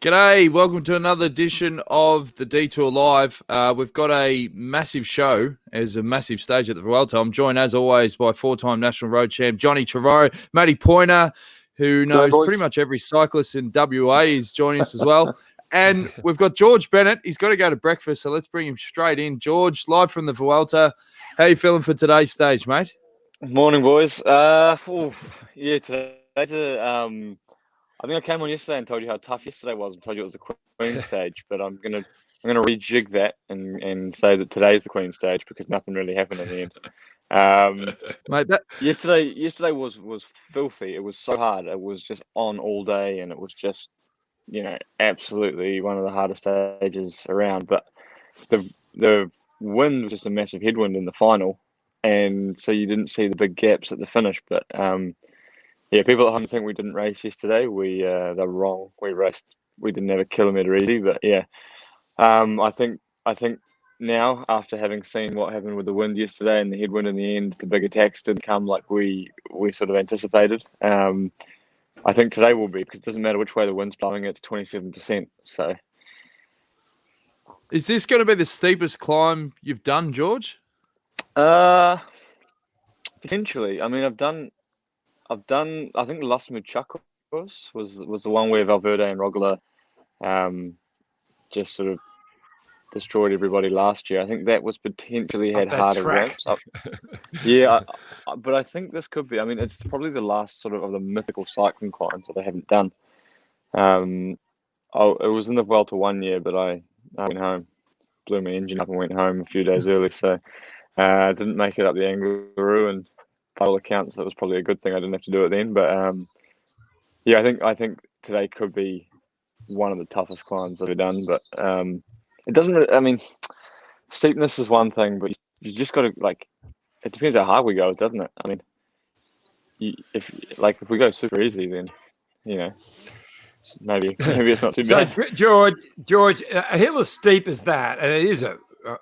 G'day, welcome to another edition of the Detour Live. We've got a massive show as a massive stage at the Vuelta. I'm joined, as always, by four-time national road champ Johnny Truro, Matty Poyner, who knows pretty much every cyclist in WA. Is joining us as well. And we've got George Bennett. He's got to go to breakfast, so let's bring him straight in. George, live from the Vuelta. How you feeling for today's stage, mate? Morning, boys. Today's I think I came on yesterday and told you how tough yesterday was and told you it was the Queen stage, but I'm gonna rejig that and say that today's the Queen stage because nothing really happened in the end. Mate, yesterday was filthy. It was so hard. It was just on all day, and it was just absolutely one of the hardest stages around. But the wind was just a massive headwind in the final, and so you didn't see the big gaps at the finish. But people at home think we didn't race yesterday. They're wrong. We raced. We didn't have a kilometre easy, but I think now, after having seen what happened with the wind yesterday and the headwind in the end, the big attacks didn't come like we sort of anticipated. I think today will be, because it doesn't matter which way the wind's blowing. It's 27%. So, is this going to be the steepest climb you've done, George? Potentially. I mean, I've done. I think Las Muchachos was the one where Valverde and Roglic just sort of destroyed everybody last year. I think that was potentially had harder ramps up. But I think this could be. I mean, it's probably the last sort of the mythical cycling climbs that I haven't done. It was in the Vuelta one year, but I went home, blew my engine up and went home a few days early, so I didn't make it up the Angliru, and by all accounts, that was probably a good thing. I didn't have to do it then. But I think today could be one of the toughest climbs I've ever done. But it doesn't really, I mean, steepness is one thing, but you just got to, it depends how hard we go, doesn't it? I mean, if we go super easy, then, maybe it's not too bad. So, George, a hill as steep as that, and it is a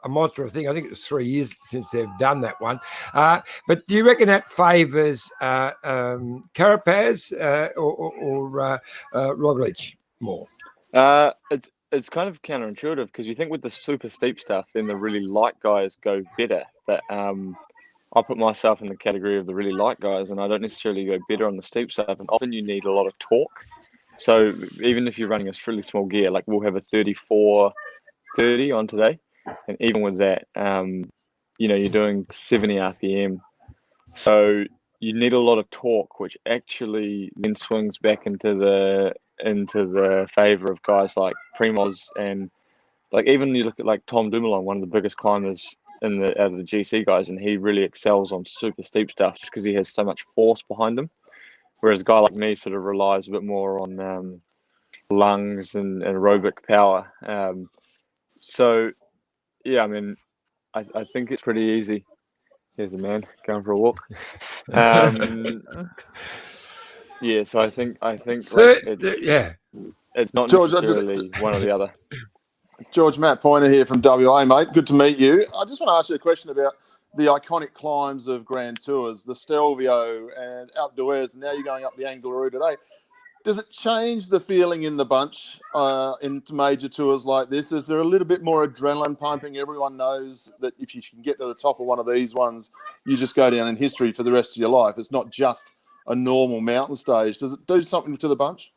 monster thing. I think it was 3 years since they've done that one. But do you reckon that favours Carapaz or Roglic more? It's kind of counterintuitive, because you think with the super steep stuff, then the really light guys go better. But I put myself in the category of the really light guys, and I don't necessarily go better on the steep stuff. And often you need a lot of torque. So even if you're running a really small gear, like we'll have a 34-30 on today. And even with that, you're doing 70 RPM. So you need a lot of torque, which actually then swings back into the favour of guys like Primoz, and even you look at Tom Dumoulin, one of the biggest climbers out of the GC guys, and he really excels on super steep stuff just because he has so much force behind him. Whereas a guy like me sort of relies a bit more on lungs and aerobic power. I mean, I think it's pretty easy. Here's a man going for a walk. So I think it's not George, necessarily one or the other. George, Matt Poyner here from WA, mate. Good to meet you. I just want to ask you a question about the iconic climbs of Grand Tours, the Stelvio and Alpe d'Huez, and now you're going up the Angliru today. Does it change the feeling in the bunch into major tours like this? Is there a little bit more adrenaline pumping? Everyone knows that if you can get to the top of one of these ones, you just go down in history for the rest of your life. It's not just a normal mountain stage. Does it do something to the bunch?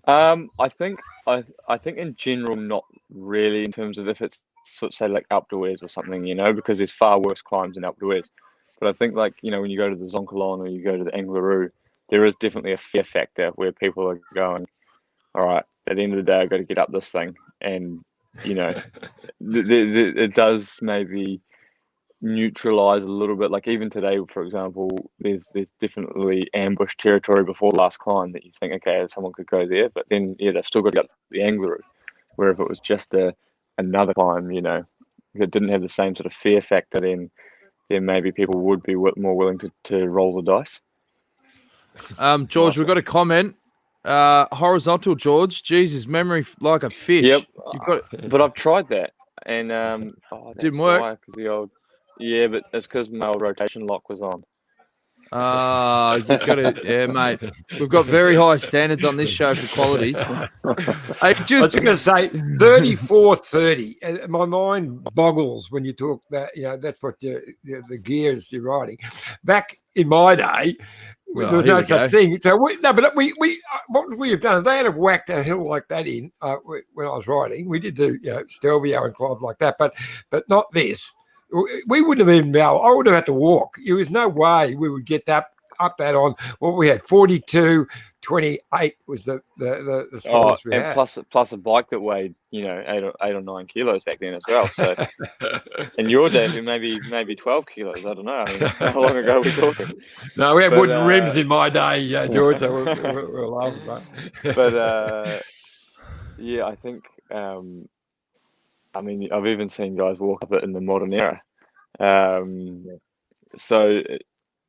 I think in general, not really, in terms of if it's say like Alpe d'Huez or something, because there's far worse climbs in Alpe d'Huez. But I think when you go to the Zoncolan or you go to the Angliru, there is definitely a fear factor where people are going, all right, at the end of the day, I've got to get up this thing. And, it does maybe neutralize a little bit. Like even today, for example, there's definitely ambush territory before the last climb that you think, okay, someone could go there. But then, they've still got to get up the Angliru. Where if it was just another climb, if it didn't have the same sort of fear factor, then maybe people would be more willing to roll the dice. George, we've got a comment. Horizontal, George. Jesus, memory like a fish. Yep. But I've tried that, and didn't work. But it's because my old rotation lock was on. You've got to, yeah, mate. We've got very high standards on this show for quality. I was just going to say 34-30. My mind boggles when you talk that. That's what the gears you're riding. Back in my day, there was no such thing. So but we what we have done, if they had have whacked a hill like that in when I was riding, we did do Stelvio and climbs like that, but not this. We wouldn't have even been able. I would have had to walk. There was no way we would get up that on what we had. 42.28 was the smallest we had. Plus a bike that weighed 8 or 9 kilos back then as well. So in your day, maybe 12 kilos. I don't know. I mean, how long ago are we talking? No, we had wooden rims in my day, George. So we're laughing, mate. But yeah, I think. I mean, I've even seen guys walk up it in the modern era. So,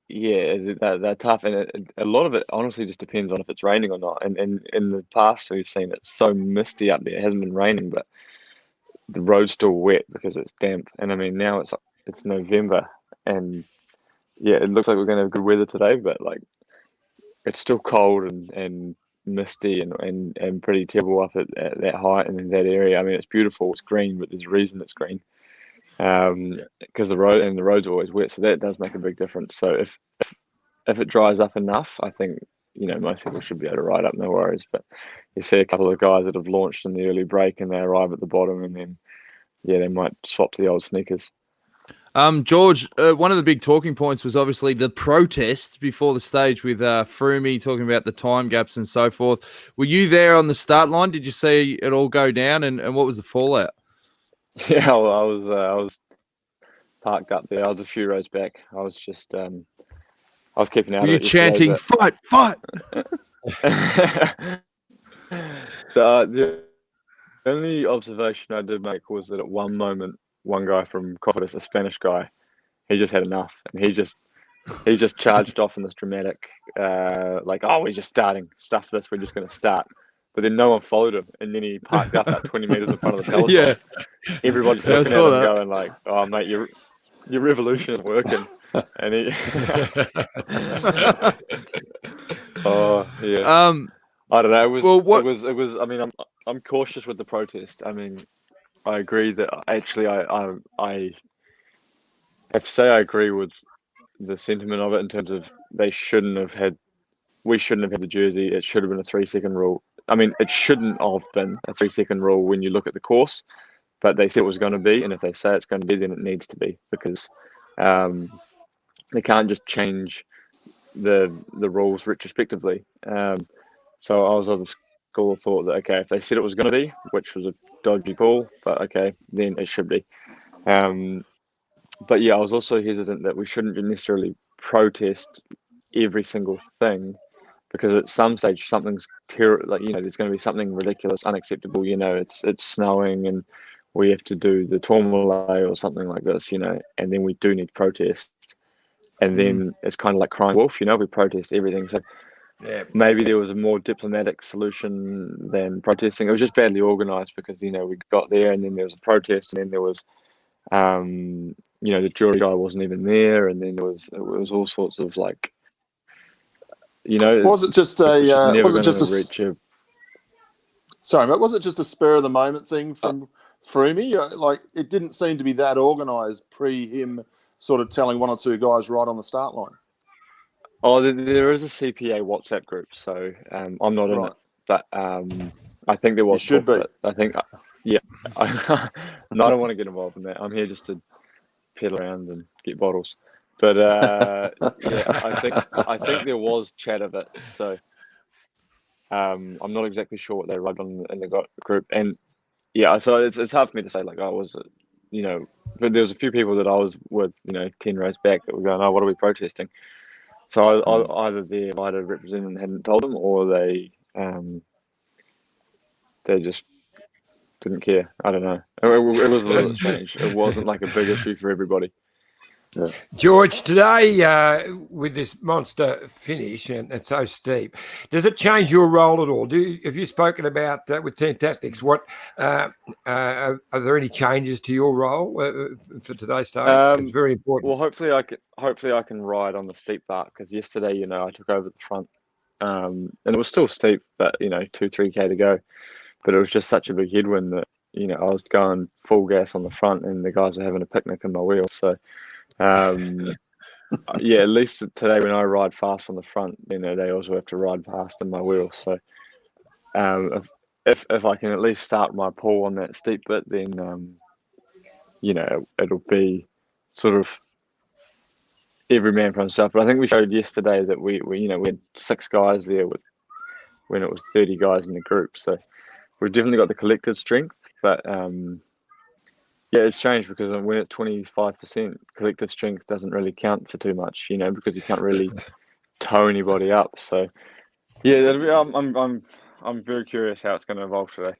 yeah, they're tough. And a lot of it honestly just depends on if it's raining or not. And in the past, we've seen it so misty up there. It hasn't been raining, but the road's still wet because it's damp. And I mean, now it's November. And yeah, it looks like we're going to have good weather today, but like it's still cold and misty and pretty terrible up at that height and in that area. I mean, it's beautiful, it's green, but there's a reason it's green, because the road's always wet, so that does make a big difference. So if it dries up enough, I think most people should be able to ride up, no worries. But you see a couple of guys that have launched in the early break and they arrive at the bottom, and then they might swap to the old sneakers. George, one of the big talking points was obviously the protest before the stage with Froome talking about the time gaps and so forth. Were you there on the start line? Did you see it all go down, and what was the fallout? Yeah, well, I was parked up there. I was a few rows back. I was just I was keeping out of it. Were you chanting, fight, fight? The only observation I did make was that at one moment, one guy from Cofidis, a Spanish guy, he just had enough, and he just charged off in this dramatic, we're just starting, stuff this, we're just going to start. But then no one followed him, and then he parked up like 20 meters in front of the peloton. Yeah, everybody's looking at him going like, "Oh mate, your revolution is working," and he, oh yeah, I don't know. It was. I mean, I'm cautious with the protest. I mean, I agree that actually I have to say I agree with the sentiment of it in terms of we shouldn't have had the jersey. It should have been a 3-second rule. I mean, it shouldn't have been a 3-second rule when you look at the course, but they said it was going to be, and if they say it's going to be, then it needs to be, because they can't just change the rules retrospectively. So I was of the school of thought that, okay, if they said it was going to be, which was a dodgy call, but okay, then it should be. But yeah, I was also hesitant that we shouldn't necessarily protest every single thing, because at some stage something's there's going to be something ridiculous, unacceptable. It's snowing and we have to do the Tourmalet or something like this, and then we do need to protest, and then it's kind of like crying wolf, we protest everything. So yeah, maybe there was a more diplomatic solution than protesting. It was just badly organised, because we got there and then there was a protest, and then there was the jury guy wasn't even there, and then it was all sorts of like, was it just sorry, but was it just a spur of the moment thing from Froome? Like, it didn't seem to be that organised pre him sort of telling one or two guys right on the start line. Oh, there is a CPA WhatsApp group, so I'm not in it, but I think there was. You should be. I think, yeah. I don't want to get involved in that. I'm here just to pedal around and get bottles. But yeah, I think there was chat of it. So I'm not exactly sure what they wrote on in the group, and yeah, so it's hard for me to say like, oh, was it, but there was a few people that I was with, 10 rows back, that were going, oh, what are we protesting? So either their rider representative hadn't told them, or they just didn't care. I don't know. It was a little bit strange. It wasn't like a big issue for everybody. George, today with this monster finish and it's so steep, does it change your role at all? Have you spoken about with Team Tactics? What are there any changes to your role for today's start? It's very important. Well, hopefully I can ride on the steep part, because yesterday, I took over the front, and it was still steep, but 2-3k to go, but it was just such a big headwind that I was going full gas on the front, and the guys were having a picnic in my wheels. So. At least today when I ride fast on the front, they also have to ride fast in my wheels. So if I can at least start my pull on that steep bit, then it'll be sort of every man for himself. But I think we showed yesterday that we had 6 guys there when it was 30 guys in the group. So we've definitely got the collective strength, but it's changed, because when it's 25%, collective strength doesn't really count for too much, because you can't really tow anybody up. So, I'm very curious how it's going to evolve today.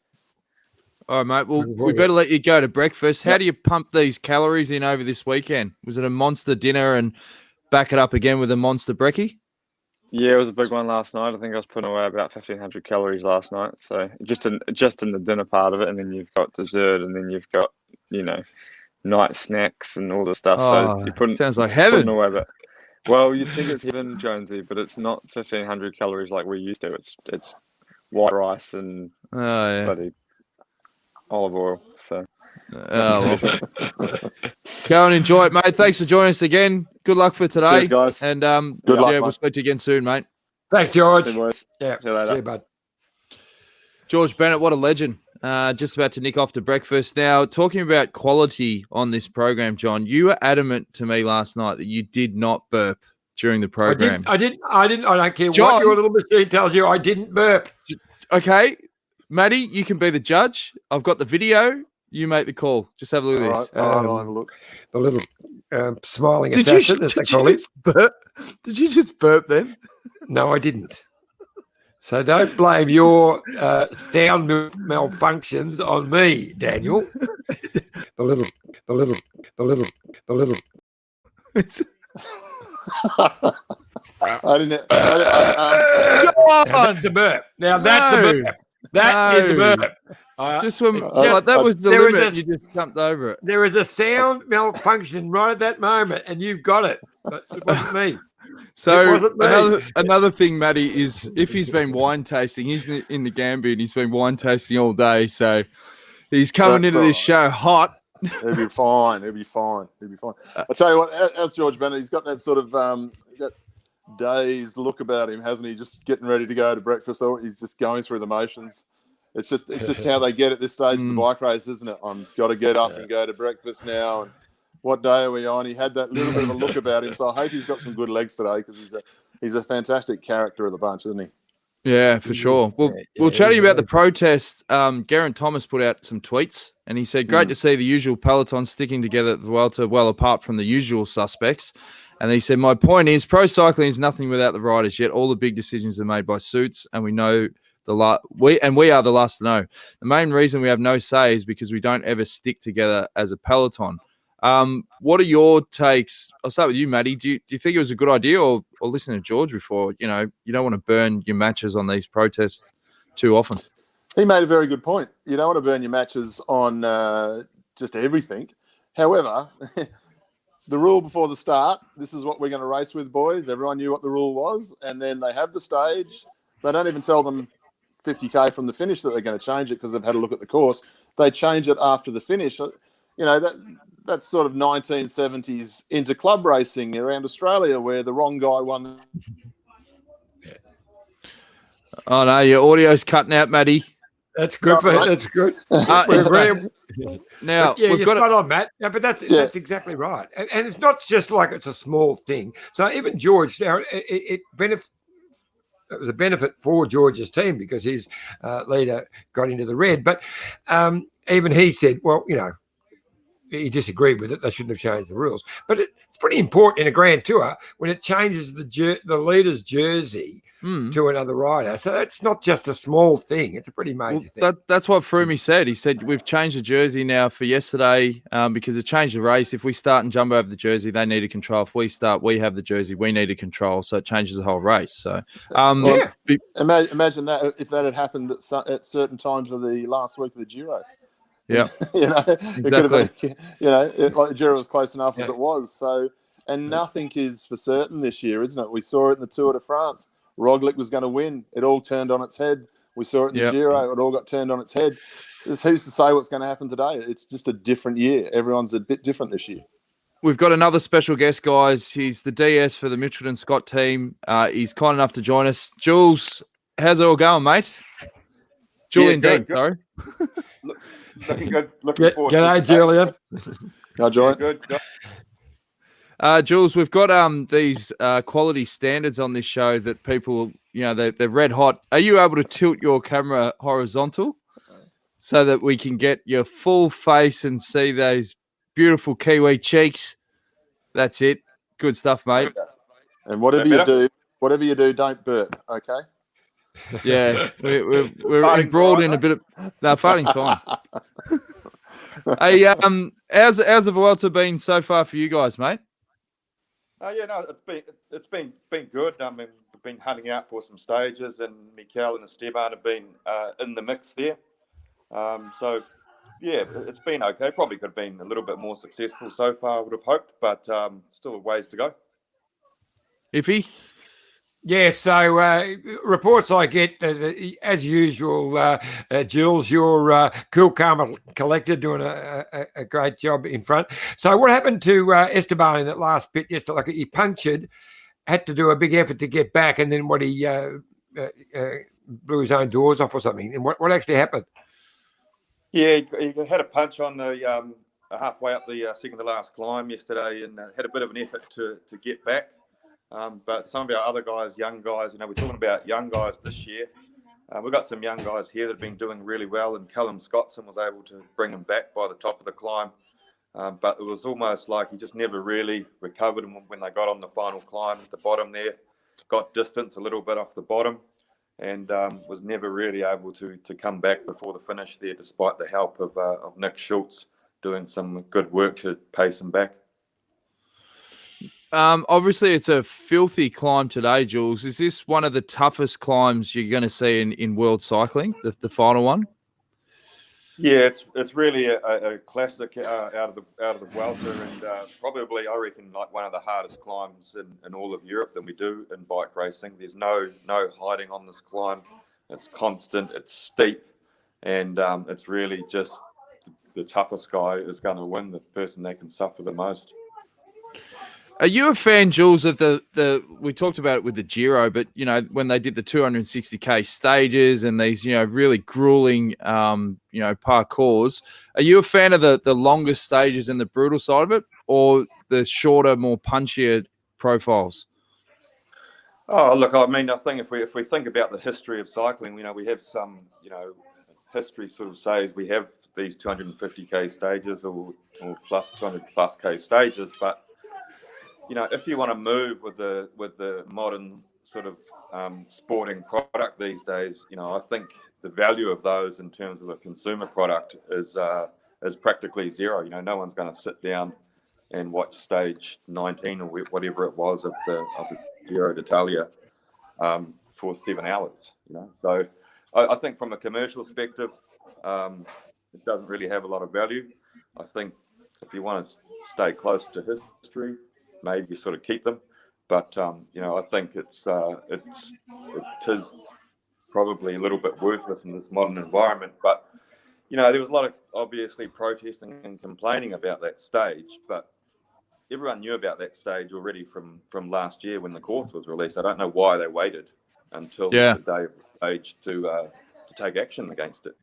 All right, mate. Well, we better let you go to breakfast. How do you pump these calories in over this weekend? Was it a monster dinner and back it up again with a monster brekkie? Yeah, it was a big one last night. I think I was putting away about 1,500 calories last night. So just in the dinner part of it, and then you've got dessert, and then you've got night snacks and all this stuff. So you're putting, sounds like heaven. Away, but, well, you'd think it's heaven, Jonesy, but it's not 1,500 calories like we used to. It's white rice and bloody olive oil. So go and enjoy it, mate. Thanks for joining us again. Good luck for today. Cheers, guys. And good luck, we'll speak to you again soon, mate. Thanks, George. See you, boys. Yeah, see you later. See you, bud. George Bennett, what a legend. Just about to nick off to breakfast. Now, talking about quality on this program, John, you were adamant to me last night that you did not burp during the program. I didn't. I don't care John, what your little machine tells you. I didn't burp. Okay, Matty, you can be the judge. I've got the video. You make the call. Just have a look at this. All right, I'll have a look. The little smiling assassin, as they call it. Did you just burp then? No, I didn't. So don't blame your sound malfunctions on me, Daniel. The little. I didn't. Now that's a burp. Now that's a burp. That is a burp. Just when that was the limit, you just jumped over it. There was a sound malfunction right at that moment, and you've got it. But it wasn't me. So another thing, Matty, is if he's been wine tasting, he's in the Gambia and he's been wine tasting all day. So he's coming into this show hot. He'll be fine. He'll be fine. I tell you what, as George Bennett, he's got that sort of that dazed look about him, hasn't he? Just getting ready to go to breakfast, or he's just going through the motions. It's just how they get at this stage of the bike race, isn't it? I've got to get up and go to breakfast now. And what day are we on? He had that little bit of a look about him, so I hope he's got some good legs today, because he's a fantastic character of the bunch, isn't he? Yeah, for sure. We'll chat about the protest. Geraint Thomas put out some tweets, and he said, great to see the usual peloton sticking together at the Vuelta, well apart from the usual suspects. And he said, my point is, pro cycling is nothing without the riders, yet all the big decisions are made by suits, and we know we are the last to know. The main reason we have no say is because we don't ever stick together as a peloton. What are your takes? I'll start with you, Matty. Do you think it was a good idea, or listen to George before? You don't want to burn your matches on these protests too often. He made a very good point. You don't want to burn your matches on just everything. However, the rule before the start, this is what we're going to race with, boys. Everyone knew what the rule was, and then they have the stage. They don't even tell them 50K from the finish that they're going to change it because they've had a look at the course. They change it after the finish. That's sort of 1970s into club racing around Australia, where the wrong guy won. Oh no, your audio's cutting out, Matty. That's good that's good. Now you're we've got spot on, Matt. Yeah, but that's exactly right. And it's not just like it's a small thing. So even George, it was a benefit for George's team because his leader got into the red. But even he said, well, he disagreed with it. They shouldn't have changed the rules. But it's pretty important in a Grand Tour when it changes the leader's jersey to another rider. So it's not just a small thing; it's a pretty major thing. That's what Froomey said. He said we've changed the jersey now for yesterday because it changed the race. If we start and jump over the jersey, they need to control. If we start, we have the jersey, we need to control. So it changes the whole race. So imagine that if that had happened at certain times of the last week of the Giro. Yeah, it could have been, like the Giro was close enough as it was. So, and nothing is for certain this year, isn't it? We saw it in the Tour de France. Roglic was going to win. It all turned on its head. We saw it in the Giro. It all got turned on its head. Who's to say what's going to happen today? It's just a different year. Everyone's a bit different this year. We've got another special guest, guys. He's the DS for the Mitchelton-Scott team. He's kind enough to join us. Jules, how's it all going, mate? Julian Dean, sorry. Looking good. Looking forward. G'day, Julian. Hi, Julian. Good. Jules, we've got these quality standards on this show that people, they're red hot. Are you able to tilt your camera horizontal so that we can get your full face and see those beautiful Kiwi cheeks? That's it. Good stuff, mate. And whatever you do, don't burp, okay? Yeah, we're embroiled in a bit of... No, farting's fine. Hey, how's the Vuelta been so far for you guys, mate? It's been good. I mean, we've been hunting out for some stages, and Mikel and Esteban have been in the mix there. It's been okay. Probably could have been a little bit more successful so far, I would have hoped, but still a ways to go. Iffy? Yeah, so reports I get, as usual, Jules, you're cool, calm, and collected, doing a great job in front. So what happened to Esteban in that last pit yesterday? Like he punctured, had to do a big effort to get back, and then he blew his own doors off or something. And what actually happened? Yeah, he had a punch on the halfway up the second to last climb yesterday, and had a bit of an effort to get back. But some of our other guys, young guys, we're talking about young guys this year. We've got some young guys here that have been doing really well, and Callum Scottson was able to bring them back by the top of the climb. But it was almost like he just never really recovered when they got on the final climb at the bottom there. Got distance a little bit off the bottom, and was never really able to come back before the finish there, despite the help of Nick Schultz doing some good work to pace him back. Obviously, it's a filthy climb today, Jules. Is this one of the toughest climbs you're going to see in world cycling, the final one? Yeah, it's really a classic out of the Vuelta, and probably, I reckon, like one of the hardest climbs in all of Europe that we do in bike racing. There's no hiding on this climb. It's constant, it's steep, and it's really just the toughest guy is going to win, the person that can suffer the most. Are you a fan, Jules, of the we talked about it with the Giro, but, when they did the 260K stages and these, really grueling, parcours, are you a fan of the longer stages and the brutal side of it, or the shorter, more punchier profiles? Oh, look, I mean, I think if we think about the history of cycling, we have some, history sort of says we have these 250K stages or plus 200 plus K stages, but if you want to move with the modern sort of sporting product these days, I think the value of those in terms of a consumer product is practically zero. No one's going to sit down and watch stage 19 or whatever it was of the Giro d'Italia for 7 hours. So I think from a commercial perspective, it doesn't really have a lot of value. I think if you want to stay close to history, maybe sort of keep them, but I think it is probably a little bit worthless in this modern environment. But there was a lot of obviously protesting and complaining about that stage, but everyone knew about that stage already from last year when the course was released. I don't know why they waited until the day of the stage to take action against it.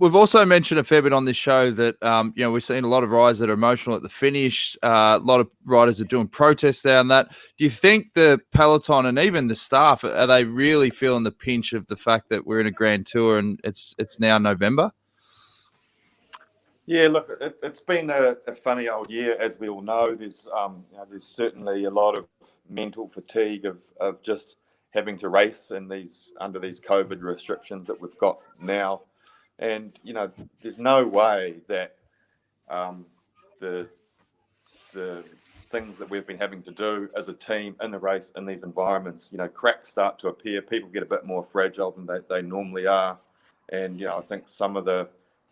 We've also mentioned a fair bit on this show that, we've seen a lot of riders that are emotional at the finish. A lot of riders are doing protests down that. Do you think the peloton and even the staff, are they really feeling the pinch of the fact that we're in a Grand Tour and it's now November? Yeah, look, it's been a funny old year, as we all know. There's certainly a lot of mental fatigue of just having to race in under these COVID restrictions that we've got now. And, there's no way that the things that we've been having to do as a team in the race in these environments, cracks start to appear. People get a bit more fragile than they normally are. And, I think some of the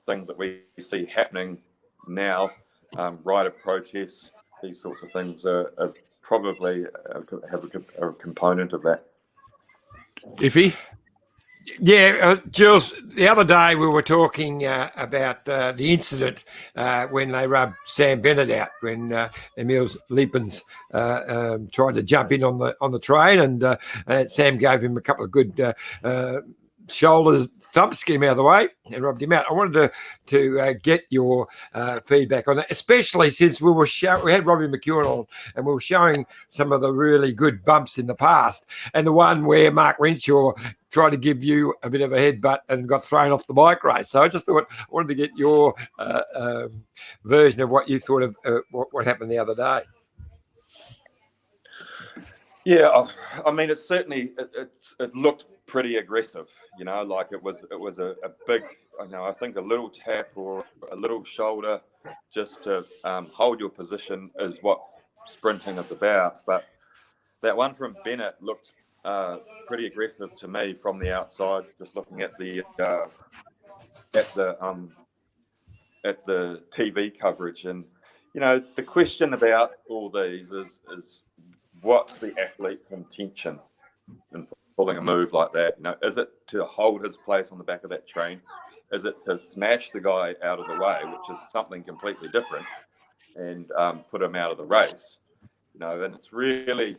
things that we see happening now, rider protests, these sorts of things are probably have a component of that. Iffy? Yeah, Jules, the other day we were talking about the incident when they rubbed Sam Bennett out, when Emil Liepens tried to jump in on the train, and Sam gave him a couple of good shoulder thumps, get him out of the way, and rubbed him out. I wanted to get your feedback on that, especially since we had Robbie McEwen on, and we were showing some of the really good bumps in the past, and the one where Mark Renshaw tried to give you a bit of a headbutt and got thrown off the bike race. So I just thought I wanted to get your version of what you thought of what happened the other day. Yeah, I mean, it certainly it looked pretty aggressive, like it was a big, I think a little tap or a little shoulder just to hold your position is what sprinting is about. But that one from Bennett looked pretty aggressive to me from the outside, just looking at the TV coverage. And the question about all these is what's the athlete's intention in pulling a move like that? Is it to hold his place on the back of that train? Is it to smash the guy out of the way, which is something completely different, and put him out of the race? And it's really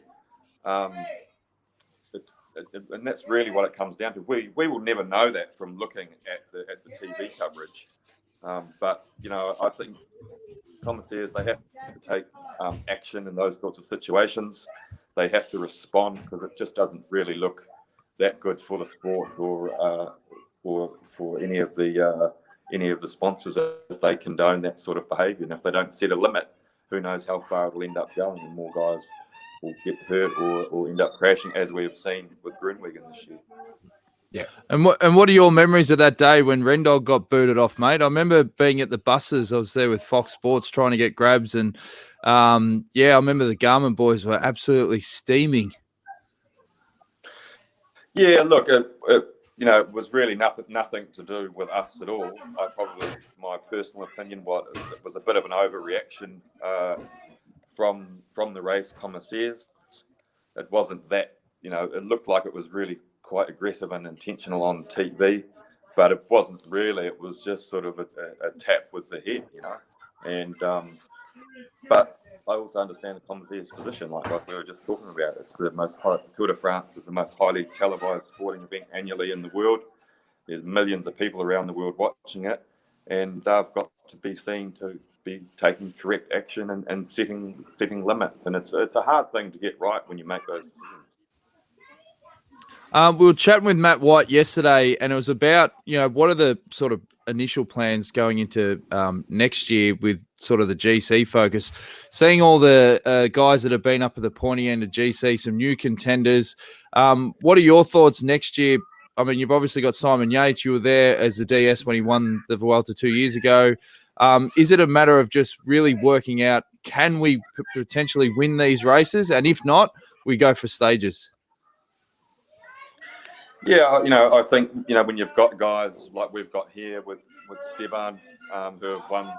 and that's really what it comes down to. We will never know that from looking at the TV coverage. But I think commissaires, they have to take action in those sorts of situations. They have to respond, because it just doesn't really look that good for the sport or for any of the sponsors if they condone that sort of behaviour. And if they don't set a limit, who knows how far it'll end up going, and more guys will get hurt or end up crashing, as we have seen with Groenewegen this year. Yeah. And what are your memories of that day when Rendog got booted off, mate? I remember being at the buses. I was there with Fox Sports trying to get grabs, and I remember the Garmin boys were absolutely steaming. Yeah, look, it was really nothing to do with us at all. My personal opinion was it was a bit of an overreaction from the race commissaires. It wasn't that, it looked like it was really quite aggressive and intentional on TV, but it wasn't really. It was just sort of a tap with the head, And but I also understand the commissaires' position, like we were just talking about. It's the most Tour de France is the most highly televised sporting event annually in the world. There's millions of people around the world watching it, and they've got to be seen to be taking correct action and setting limits. And it's a hard thing to get right when you make those decisions. We were chatting with Matt White yesterday, and it was about, what are the sort of initial plans going into next year with sort of the GC focus, seeing all the guys that have been up at the pointy end of GC, some new contenders. What are your thoughts next year? I mean, you've obviously got Simon Yates. You were there as the DS when he won the Vuelta 2 years ago. Is it a matter of just really working out, can we potentially win these races? And if not, we go for stages. Yeah, I think, when you've got guys like we've got here with Steban, who have won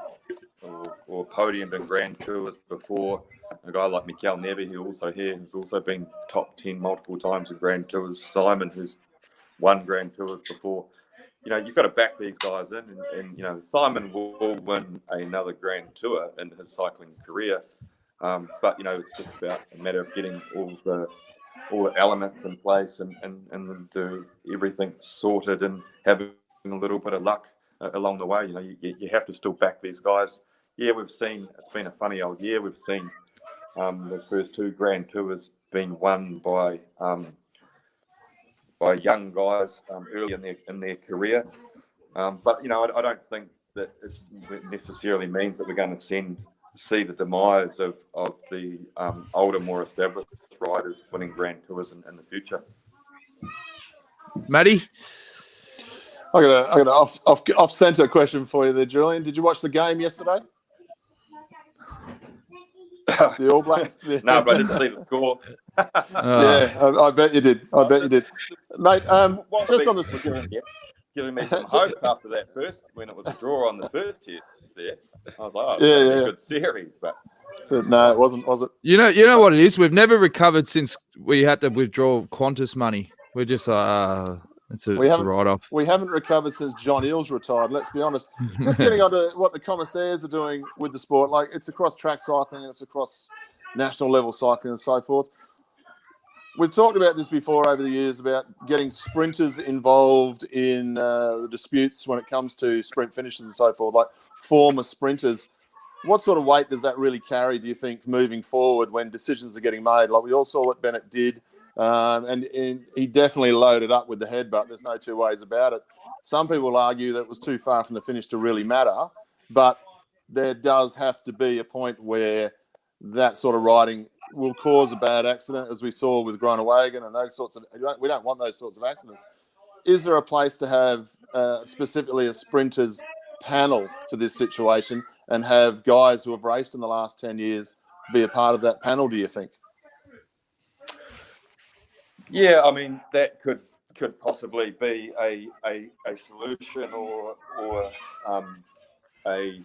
or podiumed in Grand Tours before, a guy like Mikel Nevi, who's also been top 10 multiple times in Grand Tours, Simon, who's won Grand Tours before. You've got to back these guys in, and Simon will win another Grand Tour in his cycling career. But it's just about a matter of getting all the elements in place and do everything sorted and having a little bit of luck along the way. You have to still back these guys. Yeah, we've seen, it's been a funny old year. We've seen the first two Grand Tours being won by young guys early in their career. But I don't think that it necessarily means that we're going to see the demise of the older, more established riders winning Grand Tours in the future. Matty? I got an off centre question for you there, Julian. Did you watch the game yesterday? The All Blacks. No, but I didn't see the score. Yeah, I bet you did. Mate. Just on the giving me some hope after that first, when it was a draw on the first test there. I was like, oh, it's a good series, but no, it wasn't, was it? You know what it is? We've never recovered since we had to withdraw Qantas money. We're just it's a write-off. We haven't recovered since John Eales retired, let's be honest. Just getting on to what the commissaires are doing with the sport. Like, it's across track cycling and it's across national level cycling and so forth. We've talked about this before over the years about getting sprinters involved in the disputes when it comes to sprint finishes and so forth, like former sprinters. What sort of weight does that really carry, do you think, moving forward when decisions are getting made? Like, we all saw what Bennett did, and he definitely loaded up with the headbutt. There's no two ways about it. Some people will argue that it was too far from the finish to really matter, but there does have to be a point where that sort of riding will cause a bad accident, as we saw with Groenewegen and those sorts of. We don't want those sorts of accidents. Is there a place to have specifically a sprinters panel for this situation and have guys who have raced in the last 10 years be a part of that panel, do you think? Yeah, I mean, that could possibly be a solution or a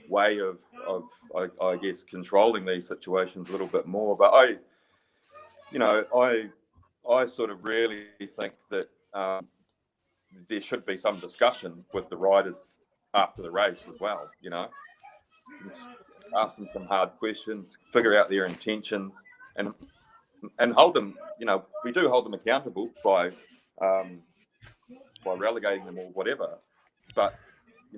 way of I guess controlling these situations a little bit more. But I sort of really think that there should be some discussion with the riders after the race as well. Just ask them some hard questions, figure out their intentions, and hold them. We do hold them accountable by relegating them or whatever. But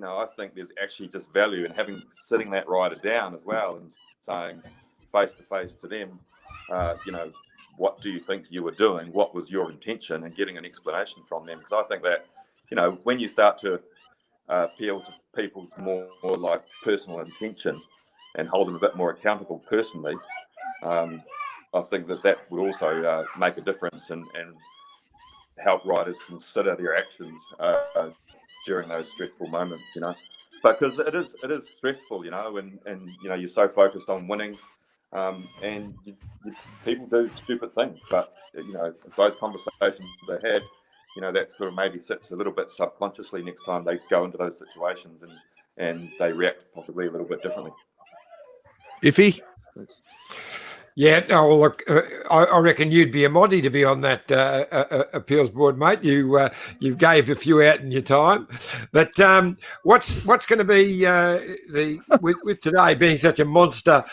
I think there's actually just value in sitting that rider down as well and saying face to face to them, what do you think you were doing? What was your intention? And getting an explanation from them. Because I think that, when you start to appeal to people's more like personal intention and hold them a bit more accountable personally, I think that would also make a difference and help riders consider their actions during those stressful moments, because it is stressful, and you're so focused on winning, and people do stupid things, but those conversations they had, that sort of maybe sits a little bit subconsciously next time they go into those situations and they react possibly a little bit differently. Iffy? Yeah, no, well, look, I reckon you'd be a Monty to be on that appeals board, mate. You gave a few out in your time, but what's going to be with today being such a monster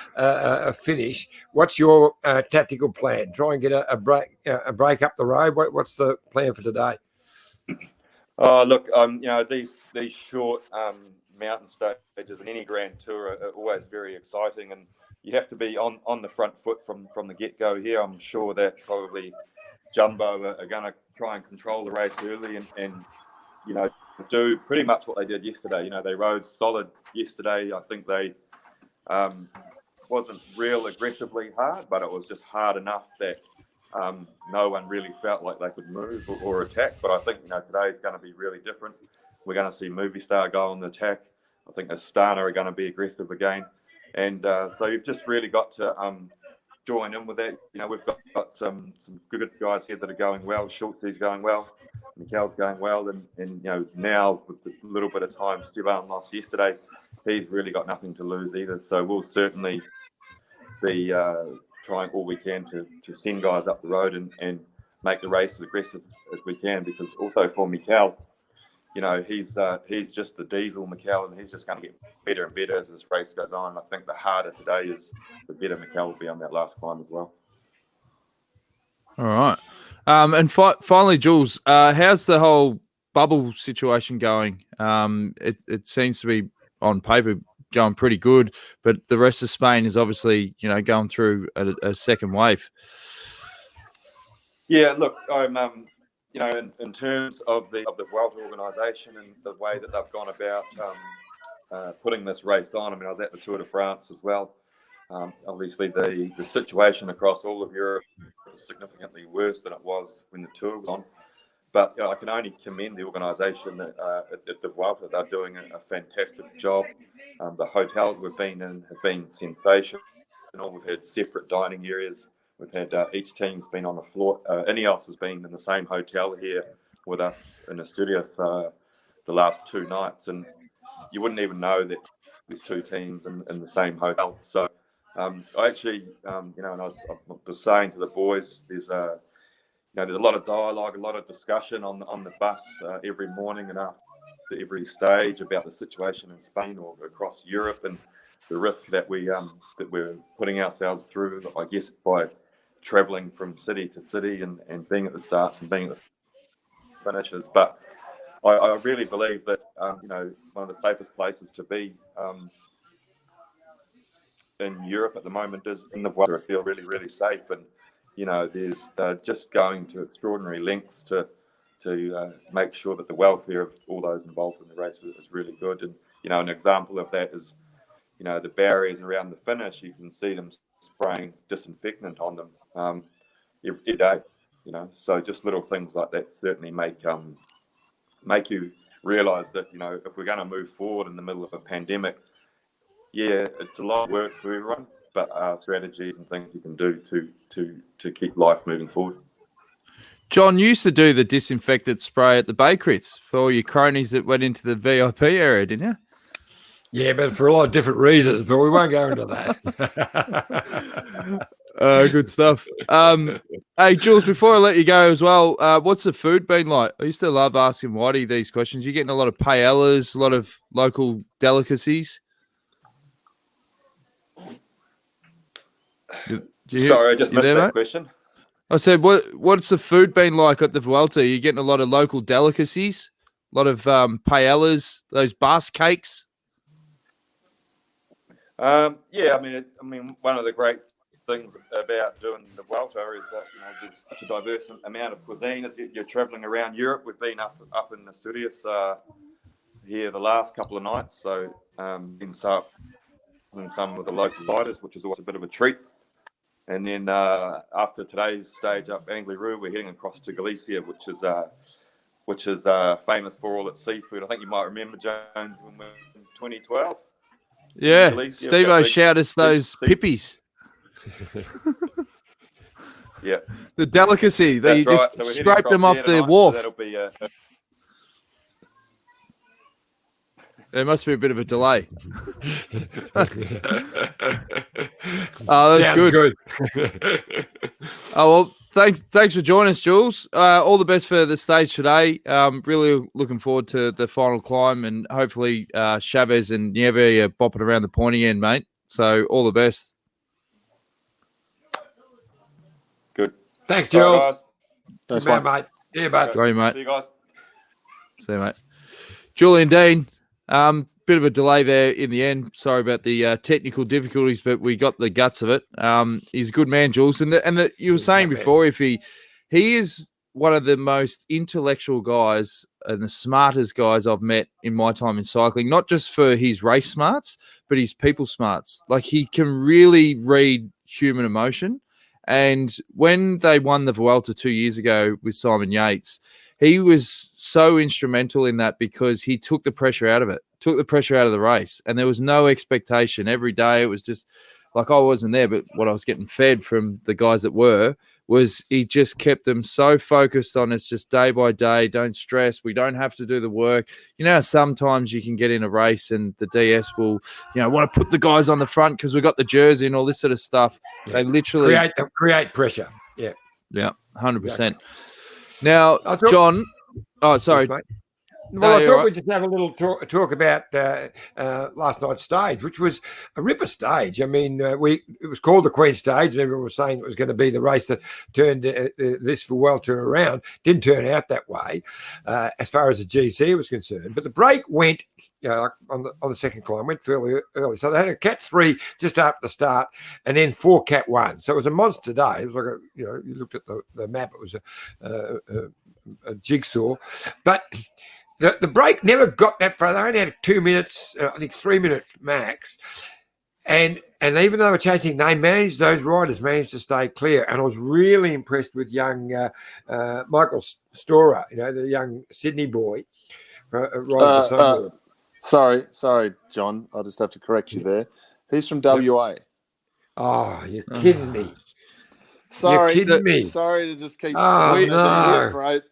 finish? What's your tactical plan? Try and get a break up the road. What's the plan for today? Oh, look, these short mountain stages in any Grand Tour are always very exciting, and you have to be on the front foot from the get-go here. I'm sure that probably Jumbo are going to try and control the race early and do pretty much what they did yesterday. They rode solid yesterday. I think they wasn't real aggressively hard, but it was just hard enough that no one really felt like they could move or attack. But I think today is going to be really different. We're going to see Movistar go on the attack. I think Astana are going to be aggressive again. And so you've just really got to join in with that. We've got some good guys here that are going well. Schultze's going well. Mikel's going well. And now with the little bit of time Stevan lost yesterday, he's really got nothing to lose either. So we'll certainly be trying all we can to send guys up the road and make the race as aggressive as we can. Because also for Mikel, he's just the diesel Mikel, and he's just going to get better and better as this race goes on. I think the harder today is, the better Mikel will be on that last climb as well. All right. And finally, Jules, how's the whole bubble situation going? It seems to be, on paper, going pretty good, but the rest of Spain is obviously, going through a second wave. Yeah, look, I'm in terms of the Vuelta organisation and the way that they've gone about putting this race on. I mean, I was at the Tour de France as well. Obviously, the situation across all of Europe is significantly worse than it was when the tour was on. But I can only commend the organisation at the Vuelta. They're doing a fantastic job. The hotels we've been in have been sensational. We've had separate dining areas. We've had each team's been on the floor. Ineos has been in the same hotel here with us in Asturias the last 2 nights, and you wouldn't even know that there's 2 teams in the same hotel. So I actually, and I was saying to the boys, there's a lot of dialogue, a lot of discussion on the bus every morning and after every stage about the situation in Spain or across Europe and the risk that we're putting ourselves through, I guess, by travelling from city to city and being at the starts and being at the finishes. But I really believe that one of the safest places to be in Europe at the moment is in the Vuelta. I feel really, really safe, and there's just going to extraordinary lengths to make sure that the welfare of all those involved in the race is really good. And an example of that is the barriers around the finish. You can see them spraying disinfectant on them every day. So just little things like that certainly make you realise that if we're going to move forward in the middle of a pandemic, it's a lot of work for everyone, but strategies and things you can do to keep life moving forward. John, you used to do the disinfectant spray at the bakeries for all your cronies that went into the VIP area, didn't you? Yeah, but for a lot of different reasons, but we won't go into that. Good stuff. Hey, Jules, before I let you go as well, what's the food been like? I used to love asking Whitey these questions. You're getting a lot of paellas, a lot of local delicacies. Sorry, I just missed that question. I said, what's the food been like at the Vuelta? You're getting a lot of local delicacies, a lot of paellas, those Basque cakes. I mean, one of the great things about doing the Vuelta is that there's such a diverse amount of cuisine as you're travelling around Europe. We've been up in Asturias here the last couple of nights, so been some with the local riders, which is always a bit of a treat. And then after today's stage up Angliru, we're heading across to Galicia, which is famous for all its seafood. I think you might remember, Jones, when we were in 2012. Yeah, Steve-O showed us those pippies. Yeah. The delicacy. They just scraped them off the wharf. So that'll be there must be a bit of a delay. Oh, that's good. Oh, well, thanks for joining us, Jules. All the best for the stage today. Really looking forward to the final climb, and hopefully Chavez and Nieve are bopping around the point again, mate. So all the best. Good. Thanks, Jules. Thanks, mate. See you, mate. Sorry, mate. See you guys. See you, mate. Julian Dean. Bit of a delay there in the end. Sorry about the technical difficulties, but we got the guts of it. He's a good man, Jules. And you were saying before, if he is one of the most intellectual guys and the smartest guys I've met in my time in cycling, not just for his race smarts, but his people smarts. Like, he can really read human emotion. And when they won the Vuelta 2 years ago with Simon Yates, he was so instrumental in that because he took the pressure out of it, took the pressure out of the race. And there was no expectation. Every day it was just like, I wasn't there, but what I was getting fed from the guys that were was he just kept them so focused on it's just day by day. Don't stress. We don't have to do the work. You know, sometimes you can get in a race and the DS will, want to put the guys on the front because we got the jersey and all this sort of stuff. Yeah. They literally create pressure. Yeah. Yeah. 100%. Now, John. Oh, sorry. Yes, well, I thought we'd just have a little talk about last night's stage, which was a ripper stage. I mean, it was called the Queen Stage, and everyone was saying it was going to be the race that turned this Vuelta around. Didn't turn out that way, as far as the GC was concerned. But the break went, on the second climb, went fairly early. So they had a Cat 3 just after the start, and then 4 Cat 1. So it was a monster day. It was like you looked at the map. It was a jigsaw, but. The break never got that far. They only had 2 minutes, I think 3 minutes max. And even though they were chasing, those riders managed to stay clear. And I was really impressed with young Michael Storer, the young Sydney boy, riding for Sunderland. Sorry, John. I just have to correct you there. He's from WA. Oh, you're kidding me. Sorry, you're kidding me. Sorry to just keep. Oh, no. Right.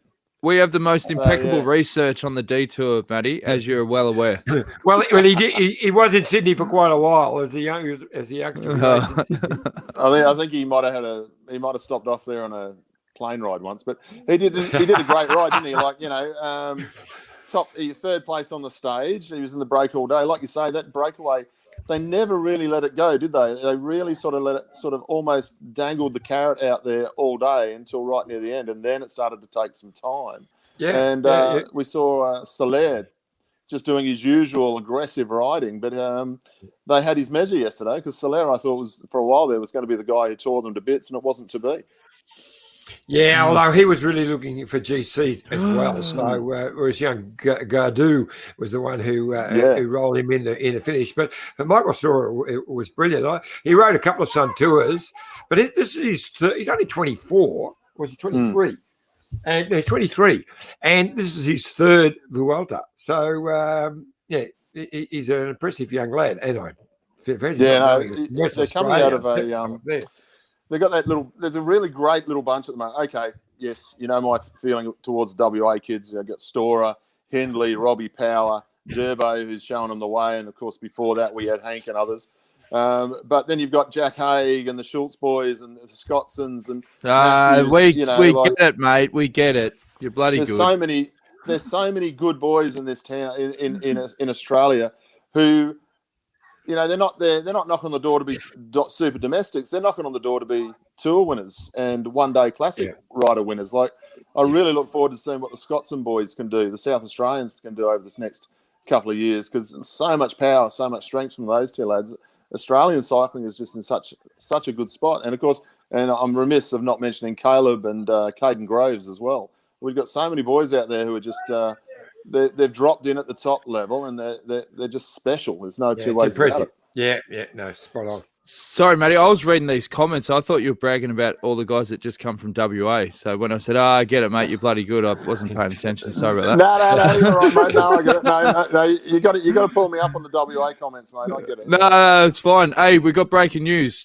We have the most impeccable research on the detour, Matty, as you're well aware. well, he was in Sydney for quite a while as a youngster. I think he might have stopped off there on a plane ride once, but he did a great ride, didn't he? Like he was third place on the stage. He was in the break all day. Like you say, that breakaway, they never really let it go, did they? They really sort of let it almost dangled the carrot out there all day until right near the end, and then it started to take some time. Yeah, and we saw Soler just doing his usual aggressive riding, but they had his measure yesterday because Soler, I thought, for a while there was going to be the guy who tore them to bits, and it wasn't to be. Yeah, although he was really looking for GC as well. So whereas young Gardou was the one who rolled him in the finish. But Michael Storer was brilliant. He rode a couple of Sun Tours, but this is he's only 24. Was he 23? And he's 23, and this is his third Vuelta. So he's an impressive young lad. And they're coming out of a. They got that little. There's a really great little bunch at the moment. Okay, yes, my feeling towards WA kids. You've got Storer, Hindley, Robbie Power, Durbo, who's showing them the way, and of course before that we had Hank and others. But then you've got Jack Haig and the Schultz boys and the Scottsons and we get it, mate. We get it. You're bloody good. There's so many good boys in this town in Australia who. They're not knocking on the door to be super domestics. They're knocking on the door to be tour winners and one-day classic rider winners. Like, I really look forward to seeing what the Scotson boys can do, the South Australians can do over this next couple of years, because so much power, so much strength from those two lads. Australian cycling is just in such a good spot. And, of course, I'm remiss of not mentioning Caleb and Caden Groves as well. We've got so many boys out there who are just they've dropped in at the top level, and they're just special. There's no two ways about it. Yeah, no, spot on. Sorry, Matty, I was reading these comments. I thought you were bragging about all the guys that just come from WA. So when I said, I get it, mate, you're bloody good, I wasn't paying attention. Sorry about No, that. you're right, mate. No, I get it. No, you got to pull me up on the WA comments, mate. I get it. No, it's fine. Hey, we got breaking news.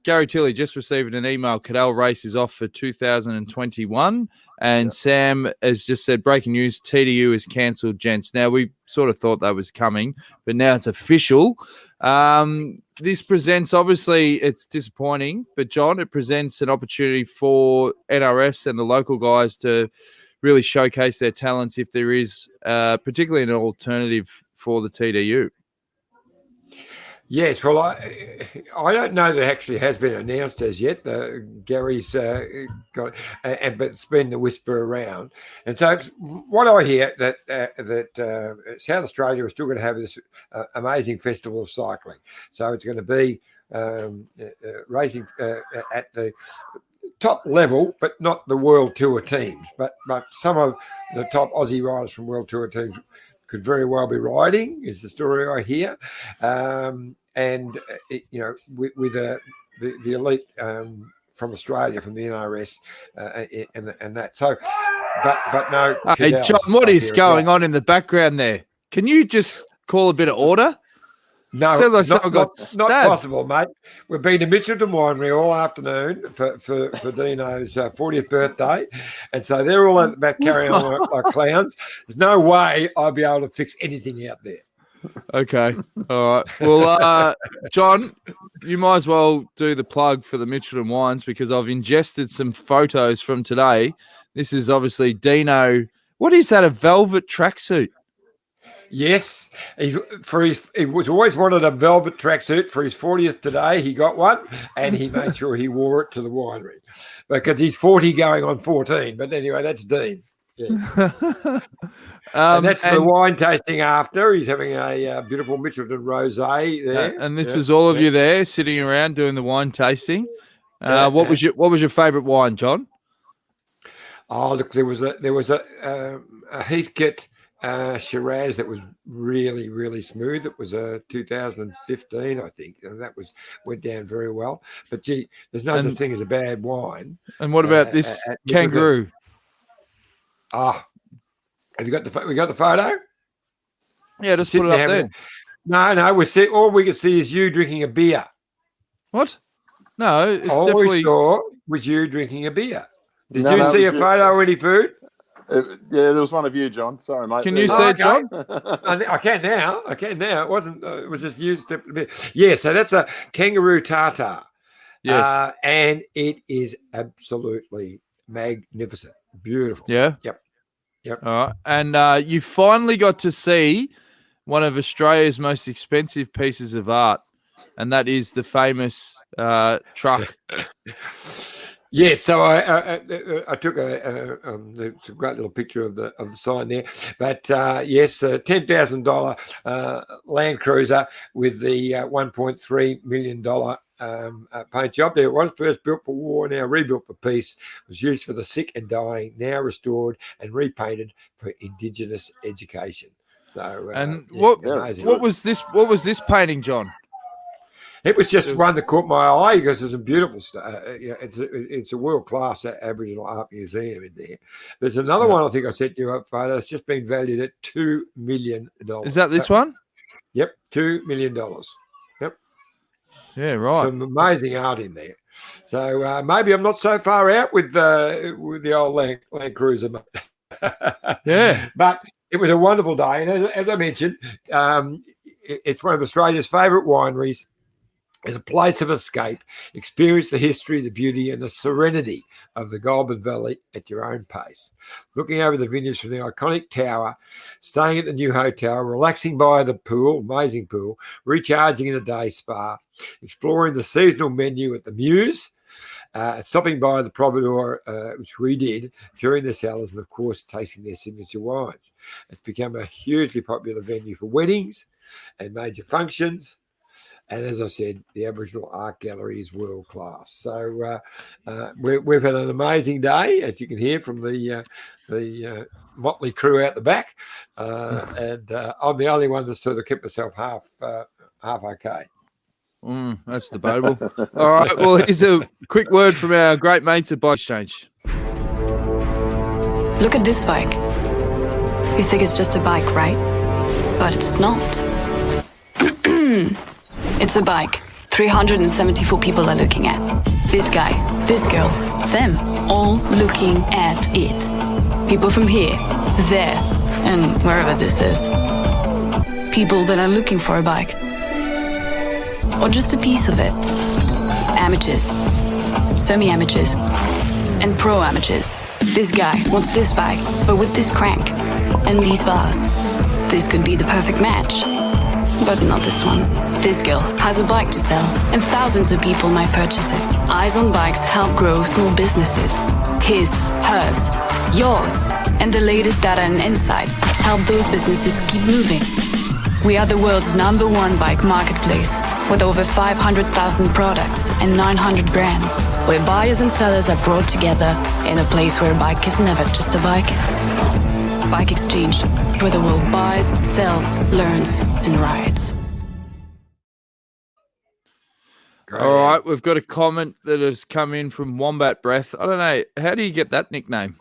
Gary Tilley just received an email. Cadell race is off for 2021. And Sam has just said, breaking news, TDU is cancelled, gents. Now, we sort of thought that was coming, but now it's official. This presents, obviously, it's disappointing, but, John, it presents an opportunity for NRS and the local guys to really showcase their talents if there is particularly an alternative for the TDU. Yes, well, I don't know that actually has been announced as yet. Gary's got, but it's been the whisper around, and so what I hear that South Australia is still going to have this amazing festival of cycling. So it's going to be racing at the top level, but not the World Tour teams, but some of the top Aussie riders from World Tour teams could very well be riding, is the story I hear. With the elite from Australia, from the NRS, and that. So, but no. Hey, John, what is going on in the background there? Can you just call a bit of order? No, not possible, mate. We've been to Mitchelton Winery all afternoon for Dino's 40th birthday, and so they're all at the back carrying on like clowns. There's no way I'll be able to fix anything out there. Okay, all right. Well, John, you might as well do the plug for the Mitchelton wines, because I've ingested some photos from today. This is obviously Dino. What is that, a velvet tracksuit? Yes, he was always wanted a velvet tracksuit for his 40th today. He got one, and he made sure he wore it to the winery because he's 40 going on 14. But anyway, that's Dean. Yeah. And that's the wine tasting after. He's having a beautiful Mitchelton rosé there. And this was all of you there sitting around doing the wine tasting. What was your favourite wine, John? Oh, look, there was a Heathcote Shiraz that was really, really smooth. It was 2015, I think, and that went down very well. But gee, there's no such thing as a bad wine. And what about this at kangaroo? Have you got we got the photo? Yeah, just put it up there. No, all we can see is you drinking a beer. What? No, it's all definitely. We saw was you drinking a beer. Did No, you see a photo or any food? Yeah, there was one of you, John. Sorry, mate. Can you see it, John? I can now. It wasn't. It was just used a bit. Yeah, so that's a kangaroo tartar. Yes. And it is absolutely magnificent. Beautiful. Yeah. Yep. All right. And you finally got to see one of Australia's most expensive pieces of art, and that is the famous truck. Yes, so I took a great little picture of the sign there. But yes, $10,000 Land Cruiser with the $1.3 million paint job. There it was, first built for war, now rebuilt for peace. It was used for the sick and dying, now restored and repainted for Indigenous education. So, what was this? What was this painting, John? It was just one that caught my eye because it's a beautiful stuff. It's a world-class Aboriginal art museum in there. There's another one I think I sent you a photo. It's just been valued at $2 million. Is that this one? Yep, $2 million. Yep. Yeah, right. Some amazing art in there. So maybe I'm not so far out with the old Land Cruiser. Yeah. But it was a wonderful day. And as I mentioned, it's one of Australia's favourite wineries. It's a place of escape. Experience the history, the beauty, and the serenity of the Goulburn Valley at your own pace. Looking over the vineyards from the iconic tower, staying at the new hotel, relaxing by the pool, amazing pool, recharging in the day spa, exploring the seasonal menu at the Muse, stopping by the Providor, which we did during the cellars, and of course tasting their signature wines. It's become a hugely popular venue for weddings and major functions. And as I said, the Aboriginal Art Gallery is world class. So we've had an amazing day, as you can hear from the motley crew out the back. And I'm the only one that sort of kept myself half okay. That's debatable. All right. Well, here's a quick word from our great mates at Bike Exchange. Look at this bike. You think it's just a bike, right? But it's not. It's a bike. 374 people are looking at. This guy, this girl, them, all looking at it. People from here, there, and wherever this is. People that are looking for a bike. Or just a piece of it. Amateurs, semi-amateurs, and pro-amateurs. This guy wants this bike, but with this crank and these bars. This could be the perfect match. But not this one. This girl has a bike to sell, and thousands of people might purchase it. Eyes on Bikes help grow small businesses. His, hers, yours, and the latest data and insights help those businesses keep moving. We are the world's #1 bike marketplace, with over 500,000 products and 900 brands, where buyers and sellers are brought together in a place where a bike is never just a bike. Bike Exchange, where the world buys, sells, learns, and rides. All right, we've got a comment that has come in from Wombat Breath. I don't know, how do you get that nickname?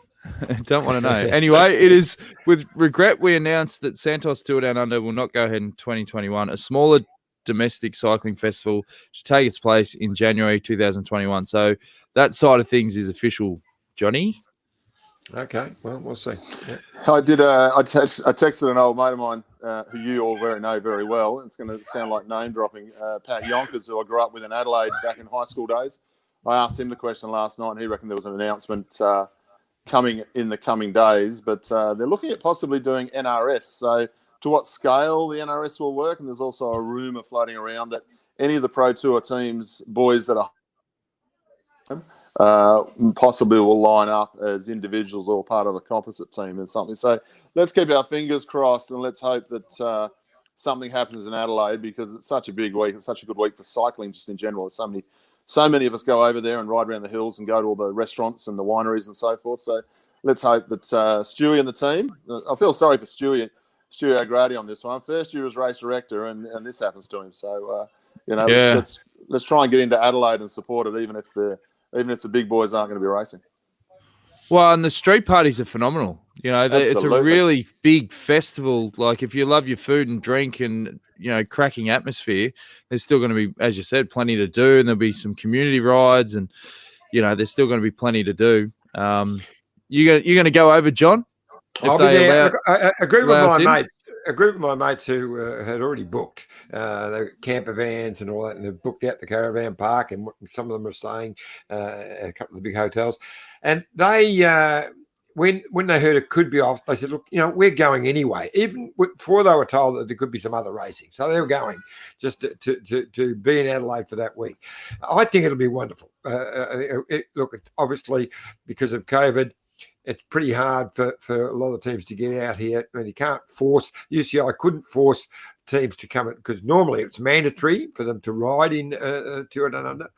Don't want to know. Anyway, it is with regret we announced that Santos Tour Down Under will not go ahead in 2021. A smaller domestic cycling festival to take its place in January 2021. So that side of things is official, Johnny. Okay, well, we'll see. Yeah. I texted an old mate of mine who you all know very well. It's going to sound like name dropping. Pat Yonkers, who I grew up with in Adelaide back in high school days. I asked him the question last night, and he reckoned there was an announcement coming in the coming days. But they're looking at possibly doing NRS. So to what scale the NRS will work, and there's also a rumour floating around that any of the Pro Tour teams, boys that are possibly will line up as individuals or part of a composite team and something. So let's keep our fingers crossed and let's hope that something happens in Adelaide, because it's such a big week. It's such a good week for cycling just in general. So many of us go over there and ride around the hills and go to all the restaurants and the wineries and so forth. So let's hope that Stewie and the team. I feel sorry for Stewie O'Grady on this one. First year as race director, and this happens to him. So let's try and get into Adelaide and support it, even if the big boys aren't going to be racing. Well, and the street parties are phenomenal. It's a really big festival. Like, if you love your food and drink and, cracking atmosphere, there's still going to be, as you said, plenty to do. And there'll be some community rides and, there's still going to be plenty to do. You're going to go over, John? I'll be there. Look, a group of my mates who had already booked the camper vans and all that, and they've booked out the caravan park, and some of them are staying at a couple of the big hotels. And they, when they heard it could be off, they said, look, we're going anyway, even before they were told that there could be some other racing. So they were going just to be in Adelaide for that week. I think it'll be wonderful. Look, obviously, because of COVID, it's pretty hard for a lot of teams to get out here. I mean, you can't force, UCI couldn't force teams to come, because normally it's mandatory for them to ride in Tour Down Under,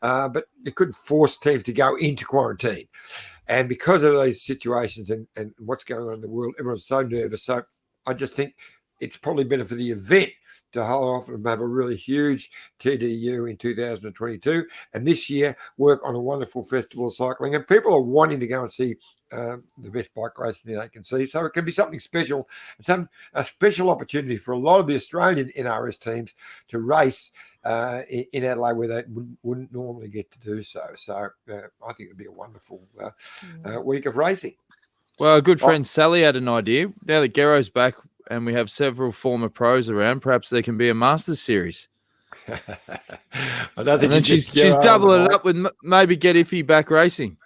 but you couldn't force teams to go into quarantine. And because of these situations and what's going on in the world, everyone's so nervous. So I just think it's probably better for the event to hold off and have a really huge TDU in 2022. And this year, work on a wonderful festival of cycling. And people are wanting to go and see the best bike racing they can see. So it can be something special, a special opportunity for a lot of the Australian NRS teams to race in Adelaide, where they wouldn't normally get to do so. So I think it'd be a wonderful week of racing. Well, a good friend Sally had an idea. Now that Gero's back and we have several former pros around, perhaps there can be a Masters series. I don't think. And then she's doubling it up with maybe get Iffy back racing.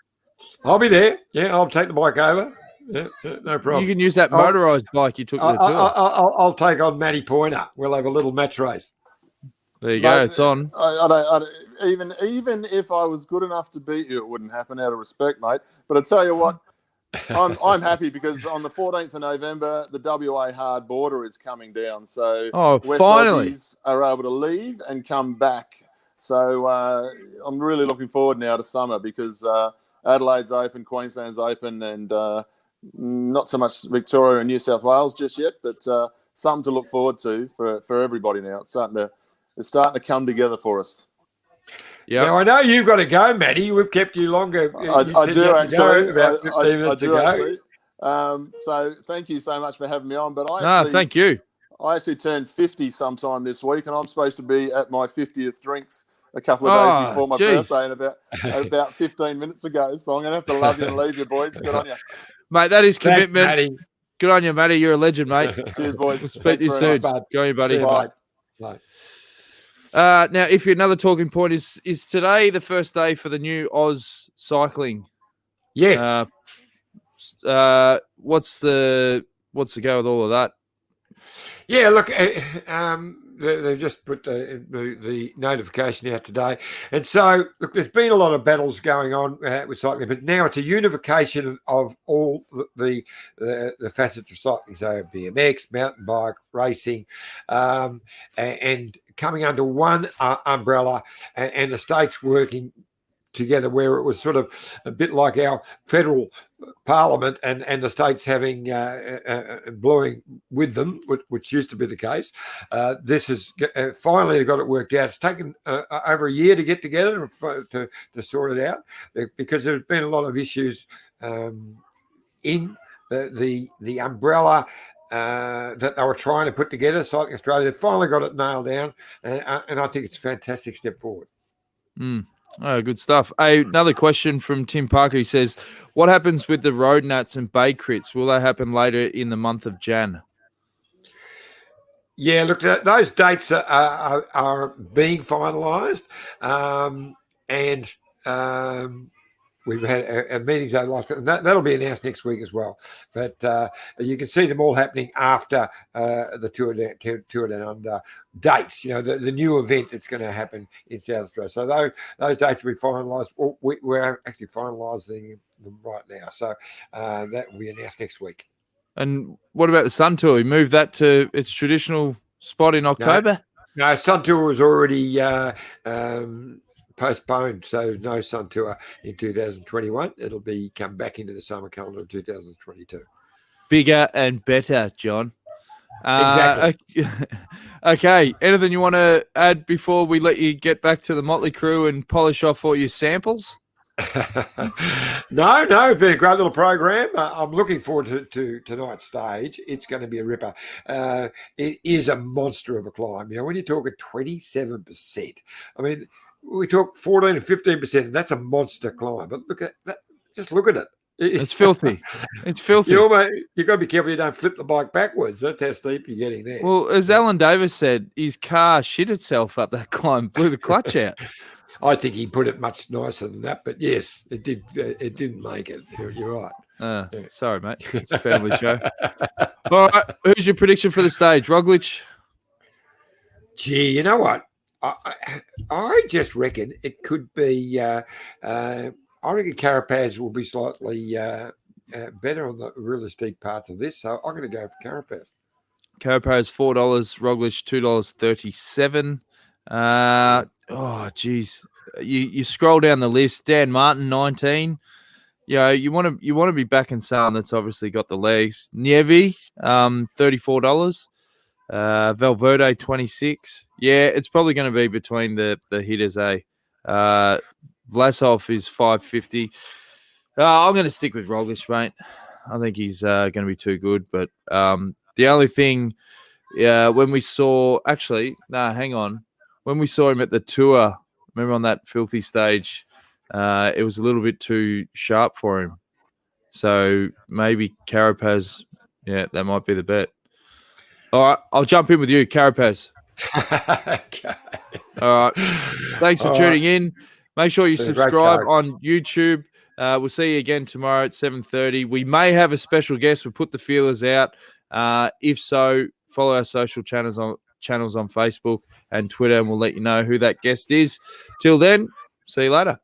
I'll be there. Yeah, I'll take the bike over. Yeah, no problem. You can use that motorised bike you took to the tour. I'll take on Matty Poyner. We'll have a little match race. There you go. It's on. I don't, even if I was good enough to beat you, it wouldn't happen, out of respect, mate. But I tell you what, I'm happy because on the 14th of November, the WA hard border is coming down. So West finally Aussies are able to leave and come back. So I'm really looking forward now to summer, because Adelaide's open, Queensland's open, and not so much Victoria and New South Wales just yet, but something to look forward to for everybody now. It's starting to come together for us. Yeah, now I know you've got to go, Matty. We've kept you longer. I do actually. About 15 minutes ago. Actually. So thank you so much for having me on. But thank you. I actually turned 50 sometime this week, and I'm supposed to be at my 50th drinks a couple of days before my birthday, and about 15 minutes ago. So I'm going to have to love you and leave you, boys. Good on you, mate. That is commitment. Thanks, Matty. Good on you, Matty. You're a legend, mate. Cheers, boys. We'll speak to you soon. Go on, buddy. Bye. Bye. Now, if you're another talking point, is today the first day for the new Oz cycling? Yes. What's the go with all of that? Yeah, look, they've just put the notification out today. And so, look, there's been a lot of battles going on with cycling, but now it's a unification of all the facets of cycling. So BMX, mountain bike, racing, and coming under one umbrella, and the states working together, where it was sort of a bit like our federal parliament and the states having blowing with them, which used to be the case. This is finally got it worked out. It's taken over a year to get together to sort it out, because there's been a lot of issues in the umbrella that they were trying to put together. Cycling Australia finally got it nailed down, and I think it's a fantastic step forward. Oh, good stuff. Another question from Tim Parker. He says, what happens with the road nats and bay crits? Will they happen later in the month of Jan? Yeah, look, those dates are being finalised, and we've had meetings over the last, and that'll be announced next week as well. But you can see them all happening after the Tour Down Under dates. You know, the new event that's going to happen in South Australia. So those dates will be finalised. We're actually finalising them right now. So that will be announced next week. And what about the Sun Tour? We moved that to its traditional spot in October? No, Sun Tour was already postponed, so no Sun Tour in 2021. It'll be come back into the summer calendar of 2022. Bigger and better, John. Exactly. Okay. Anything you want to add before we let you get back to the Motley Crew and polish off all your samples? No, it's been a great little program. I'm looking forward to tonight's stage. It's going to be a ripper. It is a monster of a climb. You know, when you talk at 27%, I mean, we talk 14 and 15%, and that's a monster climb. But look at that. Just look at it. It's filthy. It's filthy. You've got to be careful you don't flip the bike backwards. That's how steep you're getting there. Well, as Alan Davis said, his car shit itself up that climb, blew the clutch out. I think he put it much nicer than that, but yes, it did. It didn't make it. You're right. Yeah. Sorry, mate. It's a family show. All right. Who's your prediction for the stage? Roglic? Gee, you know what? I just reckon it could be. I reckon Carapaz will be slightly better on the really steep parts of this, so I'm going to go for Carapaz. Carapaz $4, Roglic $2.37. Oh, geez. You scroll down the list. Dan Martin 19. You want to be backing someone that's obviously got the legs. Nievi $34. Valverde 26. Yeah, it's probably going to be between the hitters. Vlasov is $5.50. I'm going to stick with Roglic, mate. I think he's going to be too good. But the only thing, when we saw, hang on. When we saw him at the Tour, remember on that filthy stage, it was a little bit too sharp for him. So maybe Carapaz, that might be the bet. All right, I'll jump in with you, Carapaz. Okay. All right. Thanks for tuning in. Make sure you subscribe on YouTube. We'll see you again tomorrow at 7:30. We may have a special guest. We'll put the feelers out. If so, follow our social channels on Facebook and Twitter, and we'll let you know who that guest is. Till then, see you later.